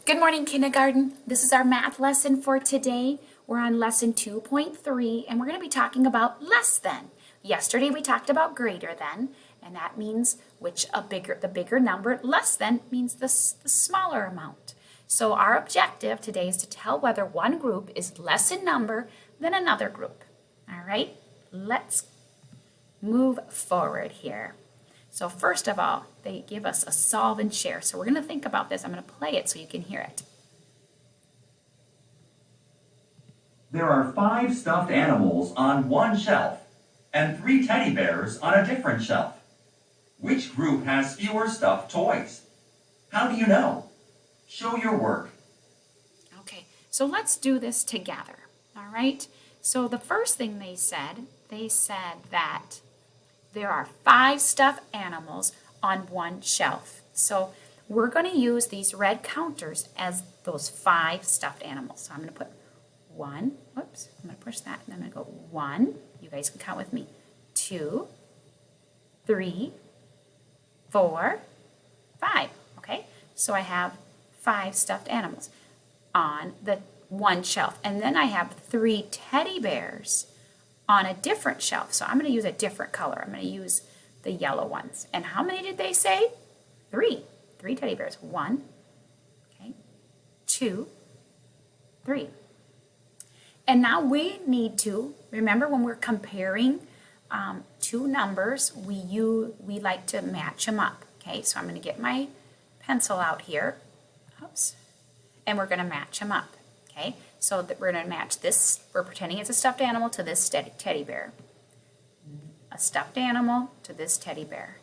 Good morning, kindergarten. This is our math lesson for today. We're on lesson 2.3, and we're going to be talking about less than. Yesterday we talked about greater than, and that means the bigger number. Less than means the smaller amount. So our objective today is to tell whether one group is less in number than another group. All right, let's move forward here. So first of all, they give us a solve and share. So we're going to think about this. I'm going to play it so you can hear it. There are 5 stuffed animals on one shelf and 3 teddy bears on a different shelf. Which group has fewer stuffed toys? How do you know? Show your work. Okay, so let's do this together. All right. So the first thing they said that there are 5 stuffed animals on one shelf. So we're going to use these red counters as those 5 stuffed animals. So I'm going to put 1, whoops, I'm going to push that, and I'm going to go 1, you guys can count with me, 2, 3, 4, 5, okay? So I have 5 stuffed animals on the one shelf. And then I have 3 teddy bears on a different shelf. So I'm going to use a different color. I'm going to use the yellow ones. And how many did they say? 3. 3 teddy bears. 1, okay, 2, 3. And now we need to, remember when we're comparing two numbers, we like to match them up. Okay, so I'm going to get my pencil out here. Oops. And we're going to match them up. Okay, so that we're going to match this, we're pretending it's a stuffed animal to this teddy bear. A stuffed animal to this teddy bear.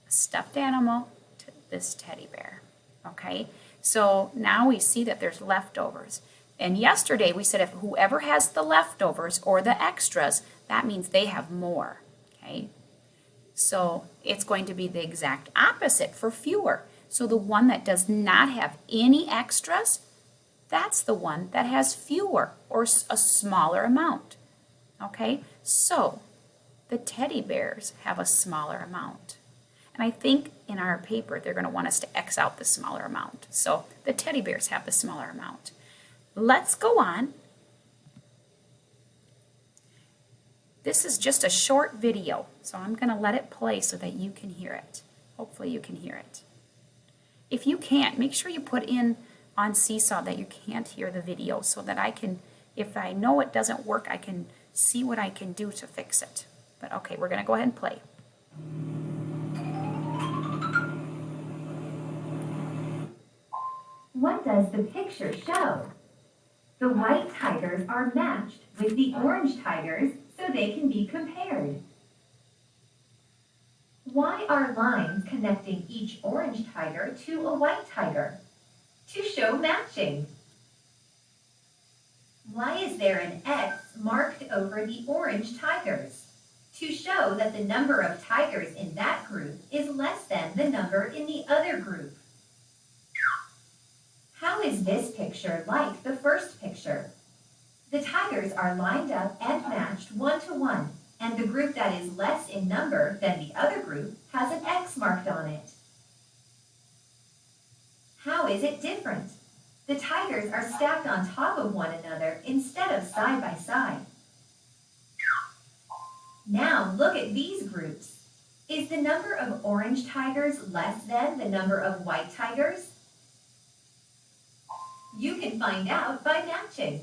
A stuffed animal to this teddy bear. Okay, so now we see that there's leftovers. And yesterday we said if whoever has the leftovers or the extras, that means they have more. Okay, so it's going to be the exact opposite for fewer. So the one that does not have any extras, that's the one that has fewer or a smaller amount. Okay, so the teddy bears have a smaller amount. And I think in our paper they're going to want us to X out the smaller amount. So the teddy bears have the smaller amount. Let's go on. This is just a short video, so I'm going to let it play so that you can hear it. Hopefully you can hear it. If you can't, make sure you put in on Seesaw that you can't hear the video so that I can, if I know it doesn't work, I can see what I can do to fix it. But okay, we're going to go ahead and play. What does the picture show? The white tigers are matched with the orange tigers so they can be compared. Why are lines connecting each orange tiger to a white tiger? To show matching. Why is there an X marked over the orange tigers? To show that the number of tigers in that group is less than the number in the other group. How is this picture like the first picture? The tigers are lined up and matched 1 to 1, and the group that is less in number than the other group has an X marked on it. How is it different? The tigers are stacked on top of one another instead of side by side. Now look at these groups. Is the number of orange tigers less than the number of white tigers? You can find out by matching.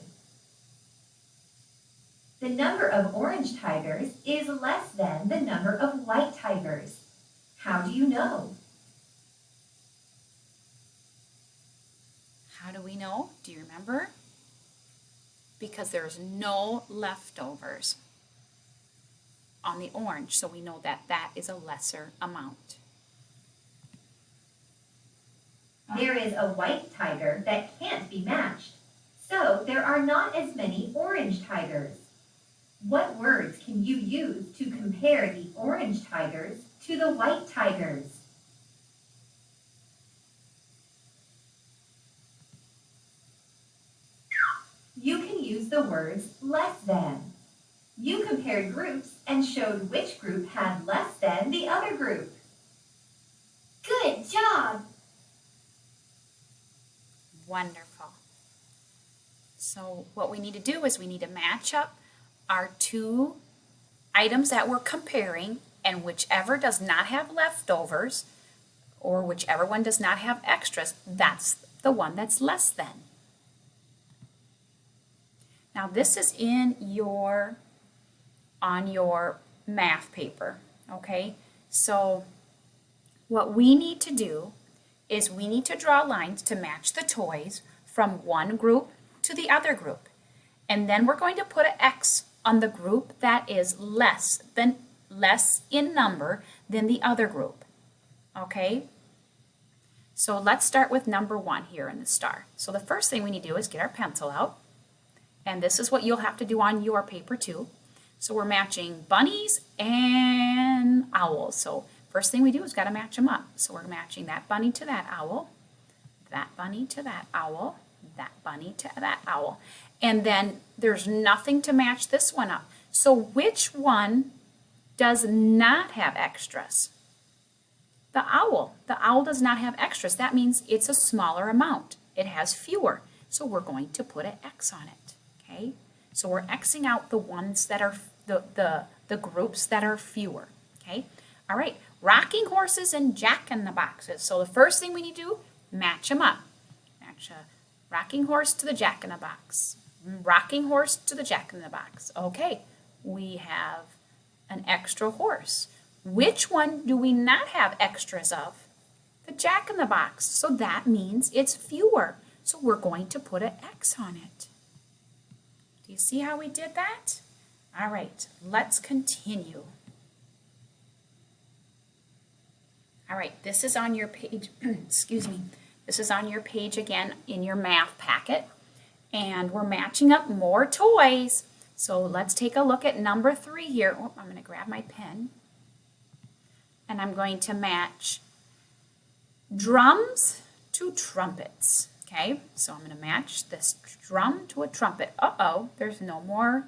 The number of orange tigers is less than the number of white tigers. How do you know? How do we know? Do you remember? Because there's no leftovers on the orange, so we know that that is a lesser amount. There is a white tiger that can't be matched, so there are not as many orange tigers. What words can you use to compare the orange tigers to the white tigers? You can use the words less than. You compared groups and showed which group had less than the other group. Good job! Wonderful. So what we need to do is we need to match up our two items that we're comparing, and whichever does not have leftovers or whichever one does not have extras, that's the one that's less than. Now this is on your math paper, okay? So what we need to do is we need to draw lines to match the toys from one group to the other group. And then we're going to put an X on the group that is less in number than the other group, okay? So let's start with number 1 here in the star. So the first thing we need to do is get our pencil out. And this is what you'll have to do on your paper too. So we're matching bunnies and owls. So first thing we do is got to match them up. So we're matching that bunny to that owl, that bunny to that owl, that bunny to that owl. And then there's nothing to match this one up. So which one does not have extras? The owl. The owl does not have extras. That means it's a smaller amount. It has fewer. So we're going to put an X on it. Okay? So we're Xing out the ones that are the groups that are fewer. Okay? All right. Rocking horses and jack-in-the-boxes. So the first thing we need to do, match them up. Match a rocking horse to the jack-in-the-box. Rocking horse to the jack-in-the-box. Okay. We have an extra horse. Which one do we not have extras of? The jack-in-the-box. So that means it's fewer. So we're going to put an X on it. Do you see how we did that? All right, let's continue. All right, this is on your page, excuse me. This is on your page again in your math packet. And we're matching up more toys. So let's take a look at number 3 here. Oh, I'm going to grab my pen. And I'm going to match drums to trumpets. Okay, so I'm going to match this drum to a trumpet. Uh-oh, there's no more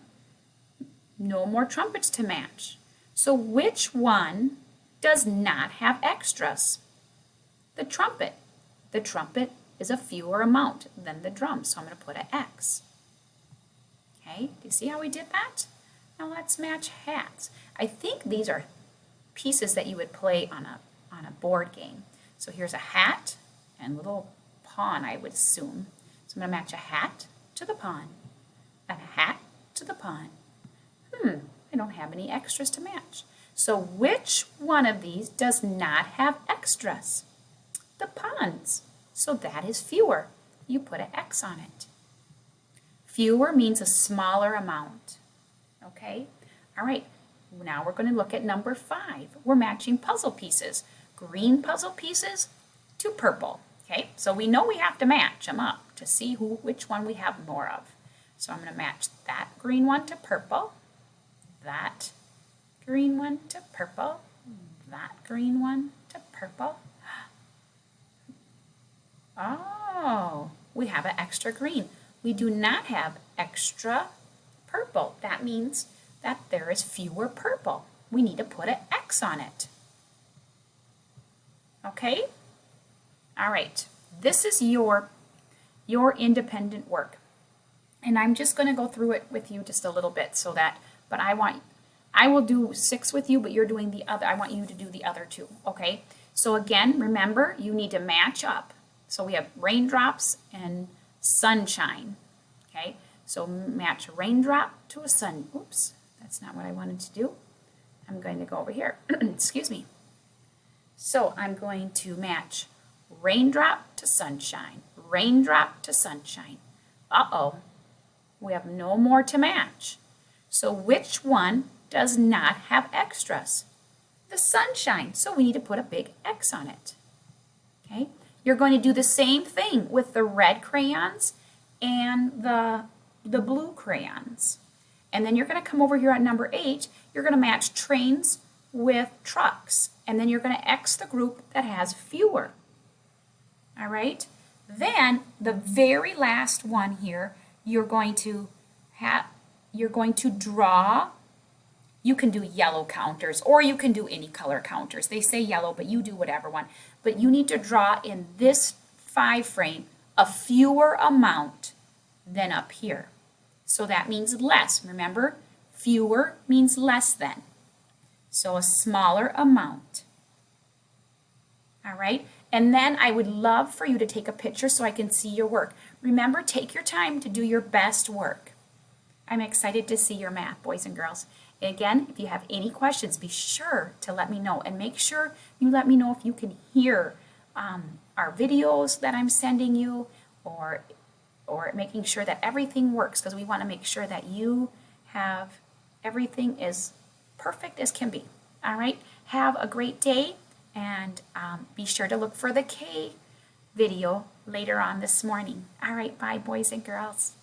trumpets to match. So which one does not have extras? The trumpet. The trumpet is a fewer amount than the drum, so I'm going to put an X. Okay, do you see how we did that? Now let's match hats. I think these are pieces that you would play on a board game. So here's a hat and little pawn, I would assume. So I'm going to match a hat to the pawn and a hat to the pawn. I don't have any extras to match. So which one of these does not have extras? The pawns. So that is fewer. You put an X on it. Fewer means a smaller amount. Okay? All right. Now we're going to look at number 5. We're matching puzzle pieces. Green puzzle pieces to purple. Okay? So we know we have to match them up to see which one we have more of. So I'm going to match that green one to purple, that green one to purple, that green one to purple. Oh, we have an extra green. We do not have extra purple. That means that there is fewer purple. We need to put an X on it. Okay? All right. This is your independent work. And I'm just going to go through it with you just a little bit so that, but I will do 6 with you, but you're doing the other. I want you to do the other 2. Okay? So again, remember, you need to match up. So we have raindrops and sunshine. Okay? So match a raindrop to a sun. Oops, that's not what I wanted to do. I'm going to go over here. Excuse me. So I'm going to match raindrop to sunshine. Raindrop to sunshine. Uh-oh. We have no more to match. So which one does not have extras? The sunshine. So we need to put a big X on it. Okay? You're going to do the same thing with the red crayons and the blue crayons. And then you're going to come over here at number 8. You're going to match trains with trucks. And then you're going to X the group that has fewer. All right? Then the very last one here, you're going to draw. You can do yellow counters or you can do any color counters. They say yellow, but you do whatever one. But you need to draw in this 5 frame a fewer amount than up here. So that means less. Remember, fewer means less than. So a smaller amount. All right? And then I would love for you to take a picture so I can see your work. Remember, take your time to do your best work. I'm excited to see your math, boys and girls. Again, if you have any questions, be sure to let me know. And make sure you let me know if you can hear our videos that I'm sending you, or making sure that everything works, because we want to make sure that you have everything as perfect as can be. All right? Have a great day, and be sure to look for the K video later on this morning. All right, bye, boys and girls.